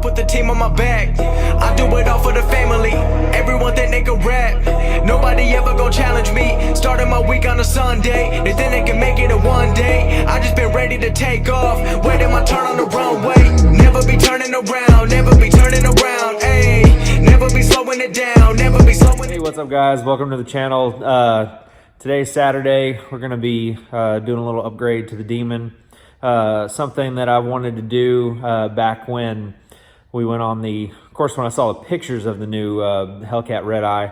put the team on my back. I do it all for the family. Everyone think they can rap. Nobody ever gon' challenge me. Starting my week on a Sunday. They think they can make it in one day. I just been ready to take off. Waiting my turn on the runway. Never be turning around. Never be turning around. Ayy. Never be slowing it down. Never be slowing it down. Hey, what's up guys? Welcome to the channel. Today's Saturday. We're gonna be doing a little upgrade to the Demon. Something that I wanted to do back when we went on of course, when I saw the pictures of the new Hellcat Redeye,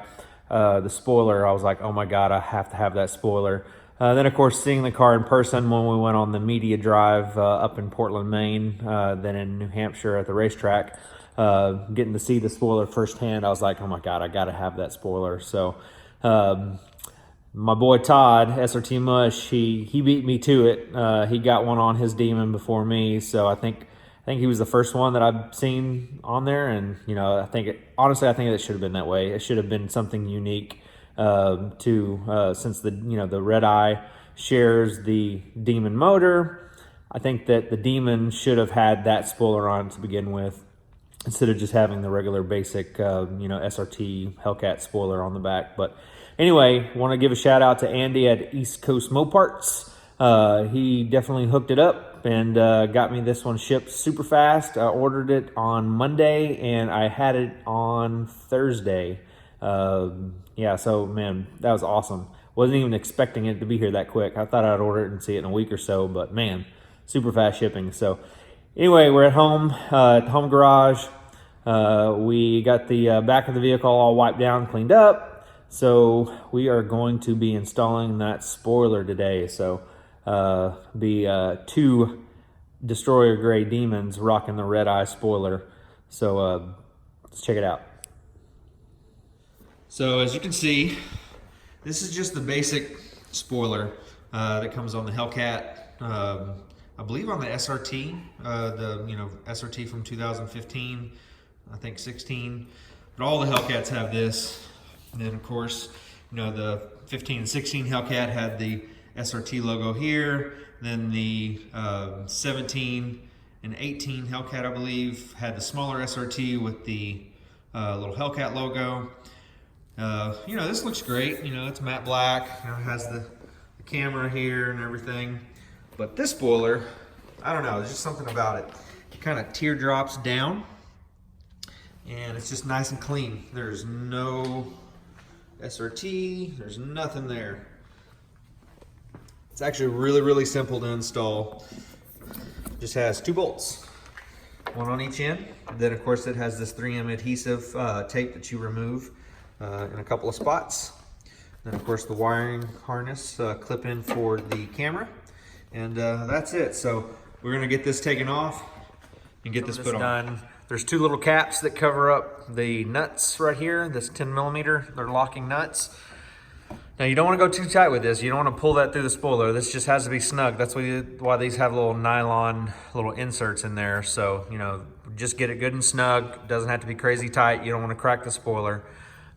the spoiler, I was like, oh my God, I have to have that spoiler. Then of course, seeing the car in person when we went on the media drive up in Portland, Maine, then in New Hampshire at the racetrack, getting to see the spoiler firsthand, I was like, oh my God, I gotta have that spoiler. So, my boy Todd, SRT Mush, he beat me to it. He got one on his Demon before me, so I think he was the first one that I've seen on there, and honestly, I think it should have been that way. It should have been something unique since the Redeye shares the Demon motor. I think that the Demon should have had that spoiler on to begin with, instead of just having the regular basic SRT Hellcat spoiler on the back. But anyway, want to give a shout out to Andy at East Coast Moparts. He definitely hooked it up and got me this one shipped super fast. I ordered it on Monday and I had it on Thursday. Yeah, so man, that was awesome. Wasn't even expecting it to be here that quick. I thought I'd order it and see it in a week or so, but man, super fast shipping. So anyway, we're at home, at the home garage. We got the back of the vehicle all wiped down, cleaned up. So we are going to be installing that spoiler today. So two Destroyer Gray Demons rocking the Redeye spoiler. So let's check it out. So as you can see, this is just the basic spoiler that comes on the Hellcat. I believe on the SRT, SRT from 2015, I think 16. But all the Hellcats have this. And then of course, the 15 and 16 Hellcat had the SRT logo here. Then the 17 and 18 Hellcat, I believe, had the smaller SRT with the little Hellcat logo. This looks great. It's matte black. It has the camera here and everything. But this spoiler, I don't know, there's just something about it. It kind of teardrops down, and it's just nice and clean. There's no SRT, there's nothing there. It's actually really, really simple to install. Just has 2 bolts, one on each end. Then of course it has this 3M adhesive tape that you remove in a couple of spots. Then of course the wiring harness clip in for the camera. And that's it. So we're gonna get this taken off and get this put on. There's 2 little caps that cover up the nuts right here, this 10mm, they're locking nuts. Now you don't wanna go too tight with this. You don't wanna pull that through the spoiler. This just has to be snug. That's why these have little nylon, little inserts in there. So, just get it good and snug. Doesn't have to be crazy tight. You don't wanna crack the spoiler.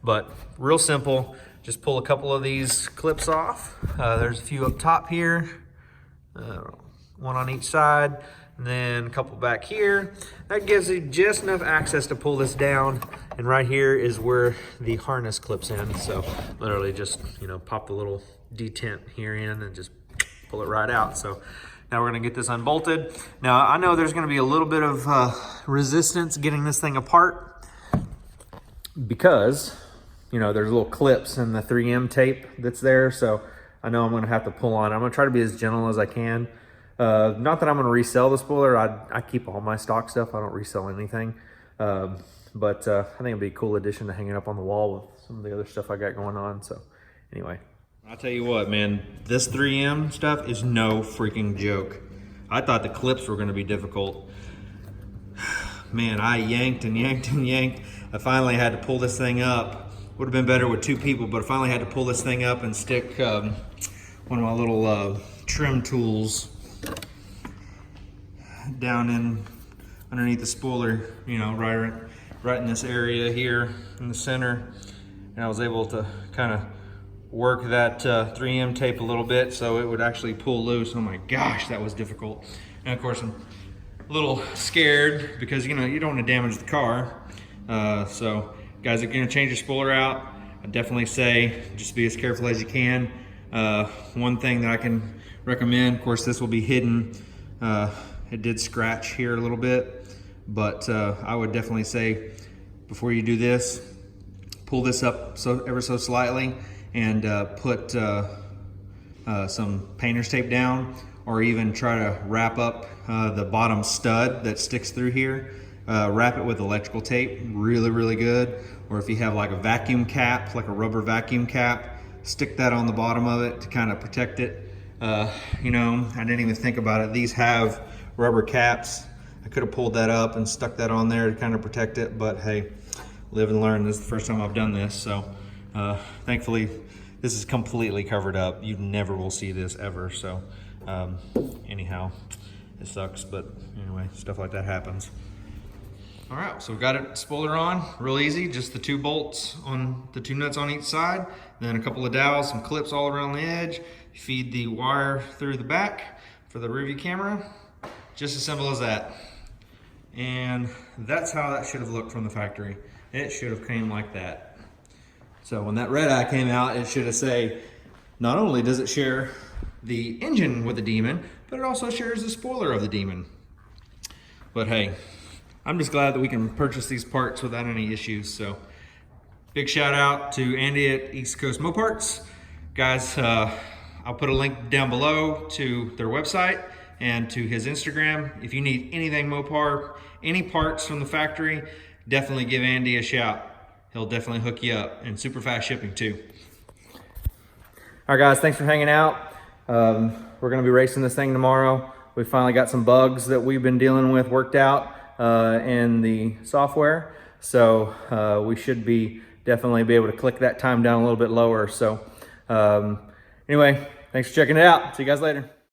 But real simple, just pull a couple of these clips off. There's a few up top here. One on each side, and then a couple back here. That gives you just enough access to pull this down, and right here is where the harness clips in. So literally just pop the little detent here in and just pull it right out. So now we're gonna get this unbolted. Now I know there's gonna be a little bit of resistance getting this thing apart, because there's little clips in the 3M tape that's there. So I know I'm gonna have to pull on. I'm gonna try to be as gentle as I can. Not that I'm gonna resell the spoiler. I keep all my stock stuff. I don't resell anything. But I think it'd be a cool addition to hanging up on the wall with some of the other stuff I got going on. So anyway, I'll tell you what, man, this 3M stuff is no freaking joke. I thought the clips were gonna be difficult. Man, I yanked and yanked and yanked. I finally had to pull this thing up. Would have been better with 2 people, but I finally had to pull this thing up and stick one of my little trim tools down in underneath the spoiler, right in this area here in the center. And I was able to kind of work that 3M tape a little bit so it would actually pull loose. Oh my gosh, that was difficult. And of course, I'm a little scared because you don't want to damage the car. So guys, if you're gonna change your spoiler out, I definitely say just be as careful as you can. One thing that I can recommend, of course this will be hidden. It did scratch here a little bit, but I would definitely say before you do this, pull this up ever so slightly and put some painter's tape down, or even try to wrap up the bottom stud that sticks through here. Wrap it with electrical tape, really good. Or if you have like a vacuum cap, like a rubber vacuum cap, stick that on the bottom of it to kind of protect it. I didn't even think about it. These have rubber caps. I could have pulled that up and stuck that on there to kind of protect it, but hey, live and learn. This is the first time I've done this, so thankfully this is completely covered up. You never will see this ever, so anyhow, it sucks, but anyway, stuff like that happens. All right, so we've got it spoiler on, real easy, just the 2 bolts on the 2 nuts on each side, then a couple of dowels, some clips all around the edge, feed the wire through the back for the rear view camera, just as simple as that. And that's how that should have looked from the factory. It should have came like that. So when that Redeye came out, it should have say, not only does it share the engine with the Demon, but it also shares the spoiler of the Demon. But hey, I'm just glad that we can purchase these parts without any issues. So big shout out to Andy at East Coast Moparts. Guys, I'll put a link down below to their website and to his Instagram. If you need anything Mopar, any parts from the factory, definitely give Andy a shout. He'll definitely hook you up, and super fast shipping too. All right guys, thanks for hanging out. We're gonna be racing this thing tomorrow. We finally got some bugs that we've been dealing with worked out in the software. So we should definitely be able to click that time down a little bit lower. So anyway, thanks for checking it out. See you guys later.